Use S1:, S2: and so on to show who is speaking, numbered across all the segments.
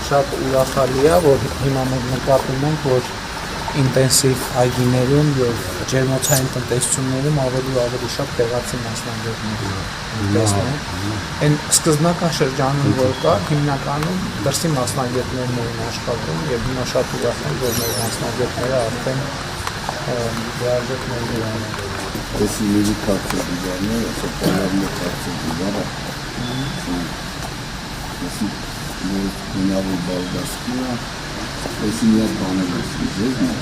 S1: շատ ուրախալի է, որ հիմա մենք նկատում ենք, որ ինտենսիվ այգիներում եւ ջերմոցային տնտեսություններում ավելի ու ավելի շատ տեղացի մասնագետներ տեսնում։ Այն սկզբնական շրջանում որ կա, հիմնականում դրսի մասնագետներն էին աշխատում եւ հիմա շատ ուրախ եմ, որ մեր մասնագետները արդեն դիալոգներ ունեն։
S2: Если люди как-то диваны, это понятно как-то диваны. Если меня выбрал Гаскина, если нет банальности жизни,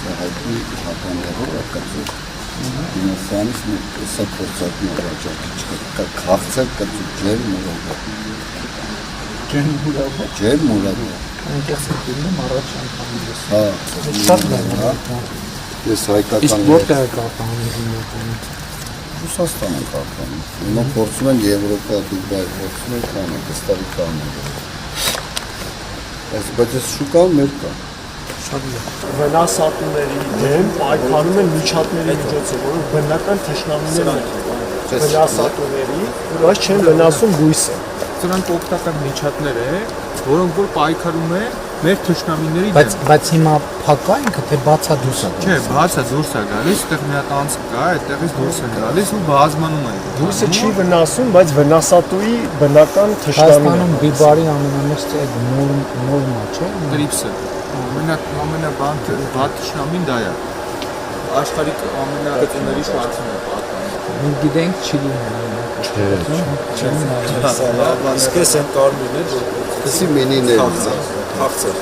S2: сагайки хапанеру акацу. Иносанец мы сопровождать можем, как хавцер, как джер мурава. Джер мурава.
S1: Интересно, առաջ անգամ։
S2: Հա,
S1: շատ լավ է։
S2: Ես հայկական
S1: Իսկ որտեղ է կապանում հիմնականում։
S2: Ռուսաստանը կապանում։ Հիմա փորձում են Եվրոպա, Դուբայ, փորձում են կանել, կստարի կանել։ Բայց այս շուկան մեր կա։
S1: Շատ լավ։
S3: Վնասատուների դեմ պայքարում են միջատների միջոցով, որոնք բնական թշնամիներ են վնասատուների, բայց չեն վնասում բույսը։
S4: Սրանք օգտակար միջատներ են, որոնք որ պայքարում են մեր թշնամիների դեմ։
S1: Բայց հիմա փակա ինքը թե բացա դուրս է։
S4: Չէ, բացա դուրս է գալիս, այդտեղ մի հատ անցք կա, այդտեղից դուրս է գալիս ու բազմանում է։
S3: Բույսը չի վնասում, բայց վնասատուի բնական թշնամին է։
S1: Հայաստանում բիբարի ամենամեծ այդ նորմա չէ։
S4: Տրիպսը։ Ամենաբան վատ թշնամին դա է։ Աշխարհի ամենագծների շարքն է պատկանում։
S1: Մենք գիտենք Չիլին է։
S5: Իսկ ես եմ կարմիրն է,
S2: Դասի մենիներ։
S5: քաղցր։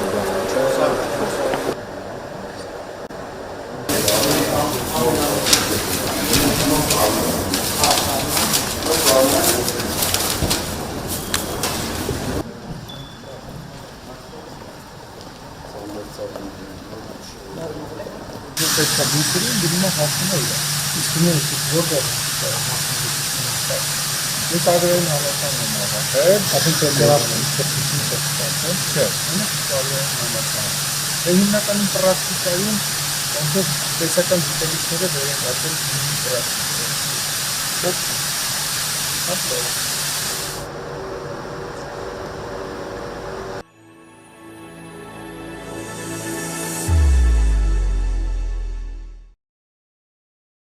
S1: Պետք է դուրսին դիմը հասնում է։ Իսկ նույնիսկ որտեղ Ես արդեն հավատում եմ հավատել, ապա դերասան չփոխություն չստացել, չէ, ունենք կարելի է համակարգել։ Դե հիմնականում պրակտիկայում ոնց տեսական գիտելիքները վերընկալել պրակտիկայում։ Շատ լավ։